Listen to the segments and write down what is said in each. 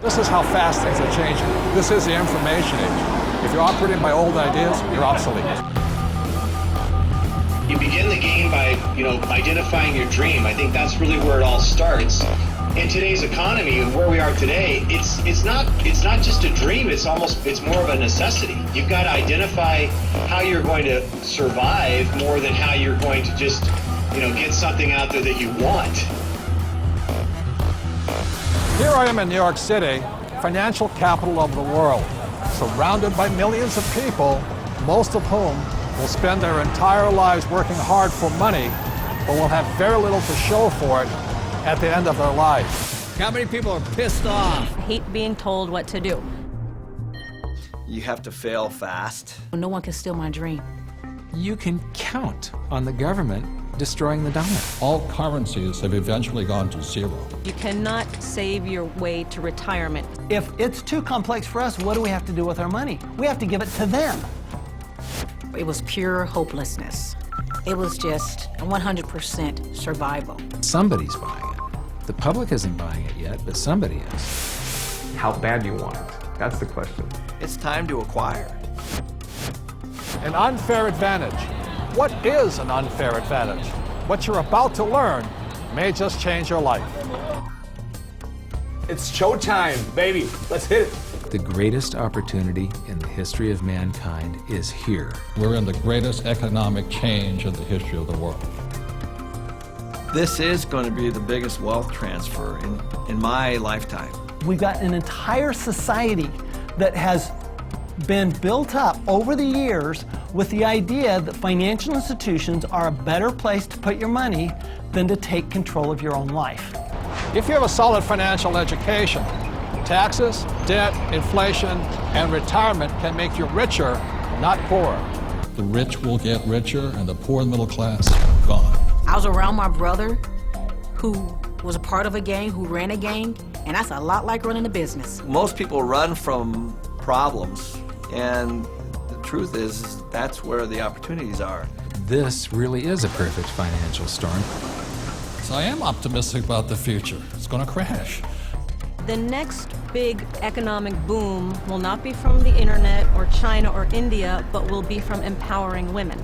This is how fast things are changing. This is the information age. If you're operating by old ideas, you're obsolete. You begin the game by, identifying your dream. I think that's really where it all starts. In today's economy and where we are today, it's not just a dream, it's more of a necessity. You've got to identify how you're going to survive more than how you're going to just, get something out there that you want. Here I am in New York City, financial capital of the world, surrounded by millions of people, most of whom will spend their entire lives working hard for money, but will have very little to show for it at the end of their life. How many people are pissed off? I hate being told what to do. You have to fail fast. No one can steal my dream. You can count on the government destroying the dollar. All currencies have eventually gone to zero. You cannot save your way to retirement. If it's too complex for us, what do we have to do with our money? We have to give it to them. It was pure hopelessness. It was just 100% survival. Somebody's buying it. The public isn't buying it yet, but somebody is. How bad do you want it? That's the question. It's time to acquire. An unfair advantage. What is an unfair advantage? What you're about to learn may just change your life. It's showtime, baby. Let's hit it. The greatest opportunity in the history of mankind is here. We're in the greatest economic change in the history of the world. This is going to be the biggest wealth transfer in my lifetime. We've got an entire society that has been built up over the years with the idea that financial institutions are a better place to put your money than to take control of your own life. If you have a solid financial education, taxes, debt, inflation, and retirement can make you richer, not poorer. The rich will get richer and the poor and middle class, gone. I was around my brother who was a part of a gang, who ran a gang, and that's a lot like running a business. Most people run from problems, and the truth is that's where the opportunities are. This really is a perfect financial storm. So I am optimistic about the future. It's going to crash. The next big economic boom will not be from the internet or China or India, but will be from empowering women.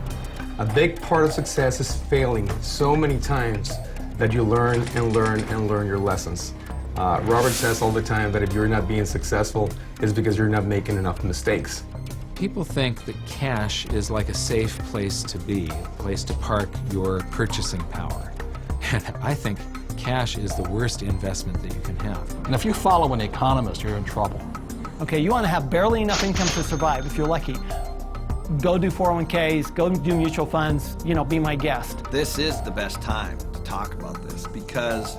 A big part of success is failing so many times that you learn and learn and learn your lessons. Robert says all the time that if you're not being successful, it's because you're not making enough mistakes. People think that cash is like a safe place to be, a place to park your purchasing power. And I think cash is the worst investment that you can have. And if you follow an economist, you're in trouble. Okay, you want to have barely enough income to survive, if you're lucky. Go do 401ks, go do mutual funds, be my guest. This is the best time to talk about this because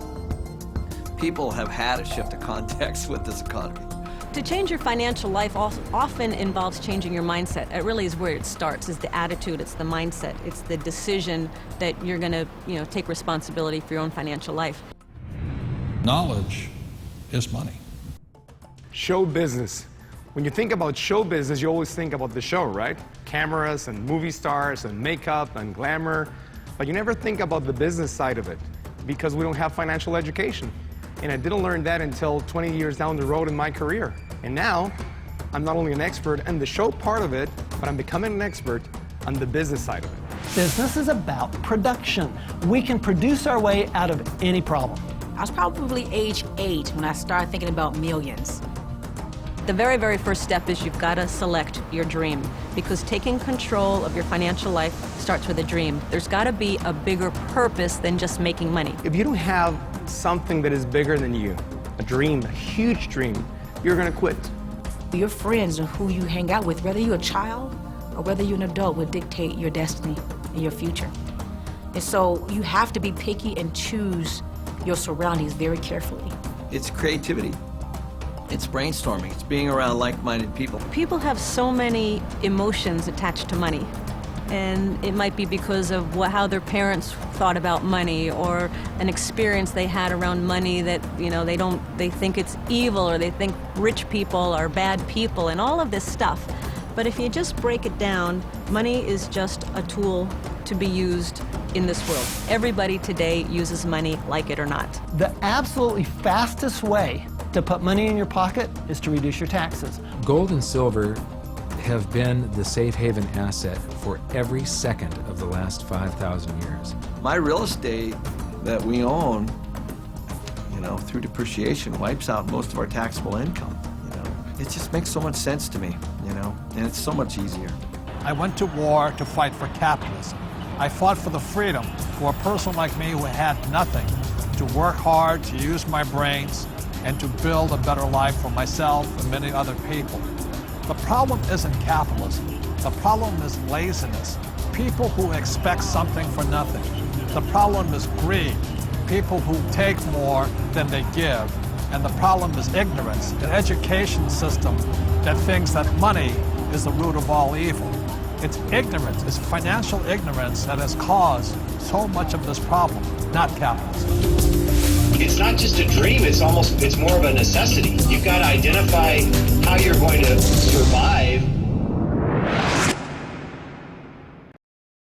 people have had a shift of context with this economy. To change your financial life often involves changing your mindset. It really is where it starts, is the attitude, it's the mindset, it's the decision that you're going to, take responsibility for your own financial life. Knowledge is money. Show business. When you think about show business, you always think about the show, right? Cameras and movie stars and makeup and glamour, but you never think about the business side of it because we don't have financial education. And I didn't learn that until 20 years down the road in my career. And now, I'm not only an expert in the show part of it, but I'm becoming an expert on the business side of it. Business is about production. We can produce our way out of any problem. I was probably age 8 when I started thinking about millions. The very, very first step is you've got to select your dream, because taking control of your financial life starts with a dream. There's got to be a bigger purpose than just making money. If you don't have something that is bigger than you, a dream, a huge dream, you're going to quit. Your friends and who you hang out with, whether you're a child or whether you're an adult, will dictate your destiny and your future. And so you have to be picky and choose your surroundings very carefully. It's creativity. It's brainstorming. It's being around like-minded people. People have so many emotions attached to money. And it might be because of how their parents thought about money, or an experience they had around money that, they think it's evil, or they think rich people are bad people, and all of this stuff. But if you just break it down, money is just a tool to be used in this world. Everybody today uses money, like it or not. The absolutely fastest way to put money in your pocket is to reduce your taxes. Gold and silver have been the safe haven asset for every second of the last 5,000 years. My real estate that we own, through depreciation, wipes out most of our taxable income. It just makes so much sense to me, and it's so much easier. I went to war to fight for capitalism. I fought for the freedom for a person like me who had nothing to work hard, to use my brains, and to build a better life for myself and many other people. The problem isn't capitalism. The problem is laziness. People who expect something for nothing. The problem is greed. People who take more than they give. And the problem is ignorance, an education system that thinks that money is the root of all evil. It's ignorance, it's financial ignorance that has caused so much of this problem, not capitalism. It's not just a dream, it's more of a necessity. You've got to identify how you're going to survive